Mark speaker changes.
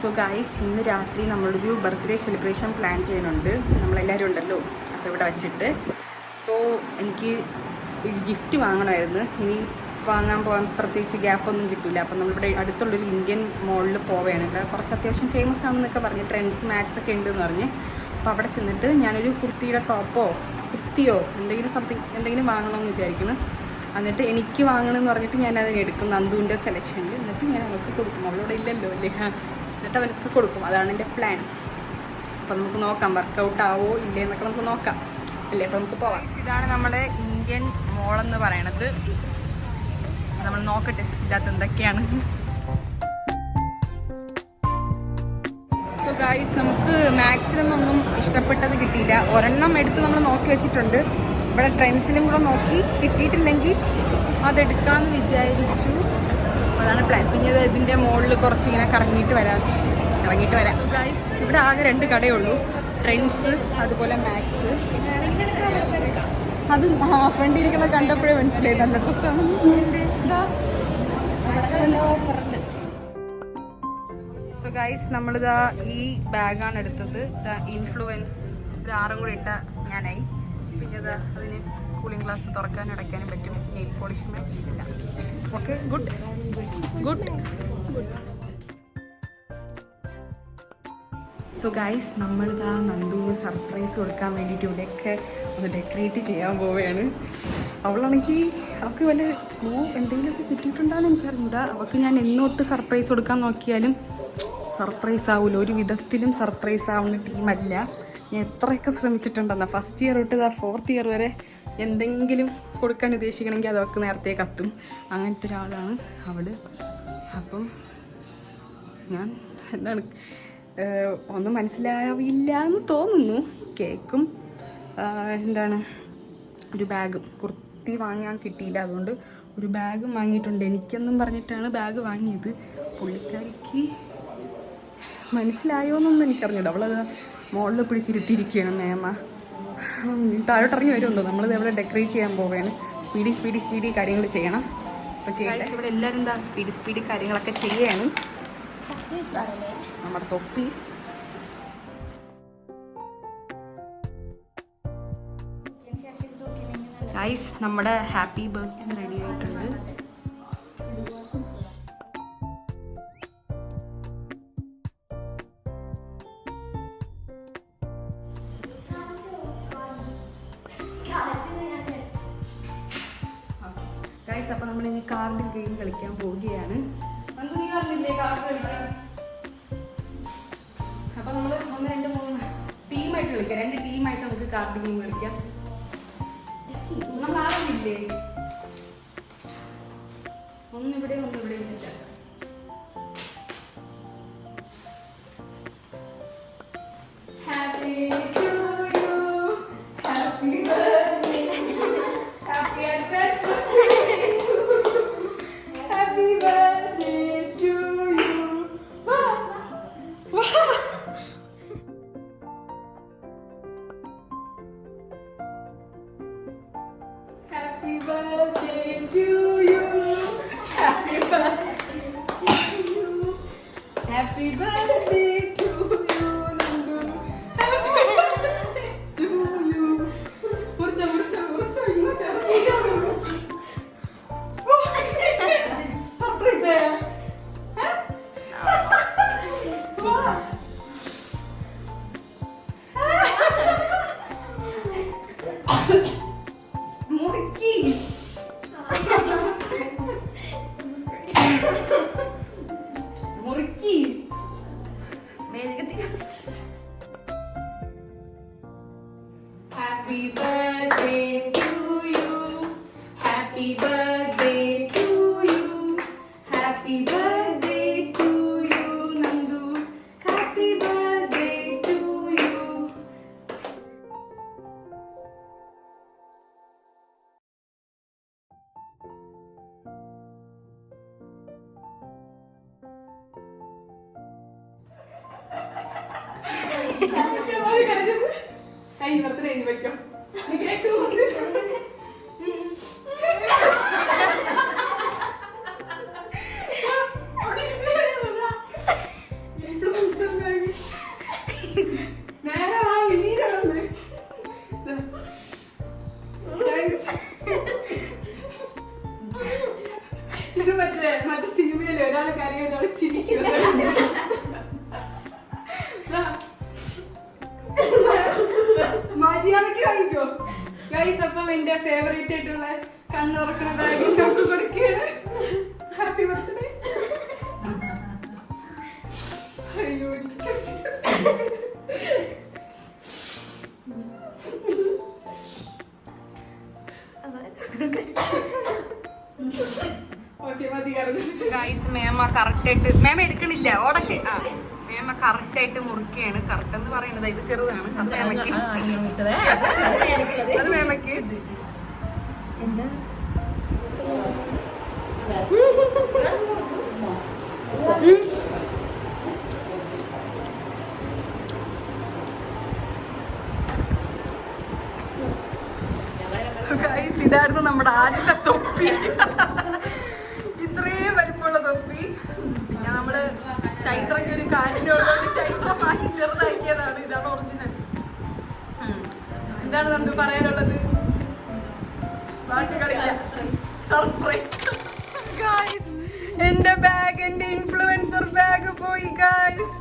Speaker 1: So guys, ഇന്ന് രാത്രി നമ്മളൊരു ബർത്ത്ഡേ സെലിബ്രേഷൻ പ്ലാൻ ചെയ്യുന്നുണ്ട്. നമ്മളെല്ലാവരും ഉണ്ടല്ലോ, അപ്പോൾ ഇവിടെ വച്ചിട്ട്. സോ എനിക്ക് ഒരു ഗിഫ്റ്റ് വാങ്ങണമായിരുന്നു. ഇനി വാങ്ങാൻ പോകാൻ പ്രത്യേകിച്ച് ഗ്യാപ്പൊന്നും കിട്ടില്ല. അപ്പം നമ്മളിവിടെ അടുത്തുള്ളൊരു ഇന്ത്യൻ മോളിൽ പോവുകയാണ്. ഇവിടെ കുറച്ച് അത്യാവശ്യം ഫേമസ് ആണെന്നൊക്കെ പറഞ്ഞ് ട്രെൻഡ്സ് മാക്സ് ഒക്കെ ഉണ്ടെന്ന് പറഞ്ഞ്. അപ്പോൾ അവിടെ ചെന്നിട്ട് ഞാനൊരു കുർത്തിയുടെ ടോപ്പോ കുർത്തിയോ എന്തെങ്കിലും വാങ്ങണമെന്ന് വിചാരിക്കുന്നു. എന്നിട്ട് എനിക്ക് വാങ്ങണമെന്ന് പറഞ്ഞിട്ട് ഞാനത് എടുക്കും നന്ദുവിൻ്റെ സെലക്ഷനിൽ. എന്നിട്ട് ഞാൻ അവൾക്ക് കൊടുക്കും. അവളോട് ഇല്ലല്ലോ അല്ലേ, എന്നിട്ട് അവർക്ക് കൊടുക്കും. അതാണ് എൻ്റെ പ്ലാൻ. അപ്പം നമുക്ക് നോക്കാം വർക്കൗട്ട് ആവോ ഇല്ലേ എന്നൊക്കെ നമുക്ക് നോക്കാം അല്ലേ. അപ്പം നമുക്ക് പോവാം. ഇതാണ് നമ്മുടെ ഇന്ത്യൻ മോളെന്ന് പറയണത്. നമ്മൾ നോക്കട്ടെ ഇതിനകത്ത് എന്തൊക്കെയാണ്. സോ ഗൈസ്, നമുക്ക് മാക്സിമം ഒന്നും ഇഷ്ടപ്പെട്ടത് കിട്ടിയില്ല. ഒരെണ്ണം എടുത്ത് നമ്മൾ നോക്കി വെച്ചിട്ടുണ്ട്. ഇവിടെ ട്രെൻഡ്സിലും കൂടെ നോക്കി കിട്ടിയിട്ടില്ലെങ്കിൽ അതെടുക്കാമെന്ന് വിചാരിച്ചു. അതാണ് പ്ലാൻ. പിന്നെ ഇതിൻ്റെ മുകളിൽ കുറച്ച് ഇങ്ങനെ ഇറങ്ങിയിട്ട് വരാം. സോ ഗൈസ്, ഇവിടെ ആകെ 2 കടയേ ഉള്ളൂ, ട്രെൻഡ്സ് അതുപോലെ മാക്സ്. അത് ഫ്രണ്ടിരിക്കുന്ന കണ്ടപ്പോഴേ മനസ്സിലായി നല്ല ഡ്രസ്സാണ്. സോ ഗൈസ്, നമ്മളിതാ ഈ ബാഗാണ് എടുത്തത്. ഇൻഫ്ലുവൻസ് ഒരു 6 കൂടി ഇട്ട ഞാനായി. പിന്നെ ഇതാ അതിന് കൂളിംഗ് ഗ്ലാസ് തുറക്കാനും അടയ്ക്കാനും പറ്റും. നെയിൽ പോളിഷ് ചെയ്തില്ല. Okay, good. സോ ഗൈസ്, നമ്മളിതാ നന്ദുവിന് സർപ്രൈസ് കൊടുക്കാൻ വേണ്ടിയിട്ട് ഇവിടെയൊക്കെ ഒന്ന് ഡെക്കറേറ്റ് ചെയ്യാൻ പോവുകയാണ്. അവളാണെങ്കിൽ അവൾക്ക് വല്ല ക്ലൂ എന്തെങ്കിലുമൊക്കെ കിട്ടിയിട്ടുണ്ടാന്ന് എനിക്കറിഞ്ഞൂടാ. അവൾക്ക് ഞാൻ എന്നോട്ട് സർപ്രൈസ് കൊടുക്കാൻ നോക്കിയാലും സർപ്രൈസ് ആവില്ല. ഒരു വിധത്തിലും സർപ്രൈസ് ആവുന്ന ടീമല്ല. ഞാൻ എത്രയൊക്കെ ശ്രമിച്ചിട്ടുണ്ടെന്നാ. ഫസ്റ്റ് ഇയർ തൊട്ട് 4th ഇയർ വരെ എന്തെങ്കിലും കൊടുക്കാൻ ഉദ്ദേശിക്കണമെങ്കിൽ അതൊക്കെ നേരത്തെ കത്തും. അങ്ങനത്തെ ഒരാളാണ് അവൾ. അപ്പം ഞാൻ എന്താണ് ഒന്നും മനസ്സിലാവില്ല എന്ന് തോന്നുന്നു. കേക്കും എന്താണ് ഒരു ബാഗും കുർത്തി വാങ്ങാൻ കിട്ടിയില്ല. അതുകൊണ്ട് ഒരു ബാഗും വാങ്ങിയിട്ടുണ്ട്. എനിക്കെന്നും പറഞ്ഞിട്ടാണ് ബാഗ് വാങ്ങിയത്. പുള്ളിക്കാരിക്ക് മനസ്സിലായോന്നൊന്നും എനിക്കറിഞ്ഞില്ല. അവളത് മുകളിൽ പിടിച്ചിരുത്തിയിരിക്കുകയാണ്. മേമ താഴോട്ടിറങ്ങി വരുമല്ലോ. നമ്മളിത് ഇവിടെ ഡെക്കറേറ്റ് ചെയ്യാൻ പോവുകയാണ്. സ്പീഡി കാര്യങ്ങൾ ചെയ്യണം. അപ്പോൾ ചെയ്യട്ടെ. ഇവിടെ എല്ലാവരും എന്താ സ്പീഡി കാര്യങ്ങളൊക്കെ ചെയ്യാണ്. നമ്മുടെ തൊപ്പി ഗൈസ്, നമ്മുടെ ഹാപ്പി ബർത്ത്ഡേ റെഡി ആയിട്ടുണ്ട്. ഗൈസ്, അപ്പോൾ നമ്മൾ ഇനി കാർഡ് ഗെയിം കളിക്കാൻ പോവുകയാണ്. നീ പറഞ്ഞില്ലേ കാർഡ് കളിക്കാൻ? അപ്പോൾ നമ്മൾ 1, 2, 3 ടീമായിട്ട് കളിക്കാം. 2 ടീമായിട്ട് നമുക്ക് കാർഡ് ഗെയിം കളിക്കാം. നമ്മൾ ആരുമില്ലേ, ഒന്നിവിടെ സെറ്റാക്കാം. Happy to you, happy birthday, happy anniversary to you, happy birthday to you. Happy birthday to you. Happy birthday to you. Happy birthday to you, Nandu. Happy birthday to you. Murcha. Surprise hai. Wow. മുറുക്കി happy birthday to you, happy birthday to you, happy birthday to you Nandu, happy birthday to you. കൈ birthday വെക്കാം. മറ്റേ സിനിമയില് ഒരാള് കരയും ഒരാള് ചിരിക്കുന്നത്. മര്യാദക്ക് വാങ്ങിക്കോ ഗൈസ്. അപ്പം എന്റെ ഫേവറേറ്റ് ആയിട്ടുള്ള കണ്ണുറക്കണ ബാഗ് നമുക്ക് കൊടുക്കുകയാണ്. Happy birthday. അയ്യോ ഗൈസ് മേമ കറക്റ്റ് ആയിട്ട് മേമ എടുക്കണില്ല ഓടല്ലേ. ആ മേമ കറക്റ്റ് ആയിട്ട് മുറിക്കുകയാണ്. കറക്റ്റ് എന്ന് പറയുന്നത് ഇത് ചെറുതാണ്. അത് മേമക്ക് അത് മേമക്ക് എന്താ ഇതായിരുന്നു നമ്മുടെ ആദ്യത്തെ തൊപ്പി. ഇത്രയും വലിപ്പമുള്ള തൊപ്പി. പിന്നെ നമ്മള് ചൈത്രയ്ക്ക് ഒരു കാര്യമുള്ളതുകൊണ്ട് ചൈത്ര മാറ്റി ചെറുതാക്കിയതാണ്. ഇതാണ് ഒറിജിനൽ. എന്താണ് നന്ദു പറയാനുള്ളത്? വാക്കുകളില്ല. Surprise guys. എന്റെ ബാഗ്, എന്റെ ഇൻഫ്ലുവൻസർ ബാഗ് പോയി ഗായ്സ്.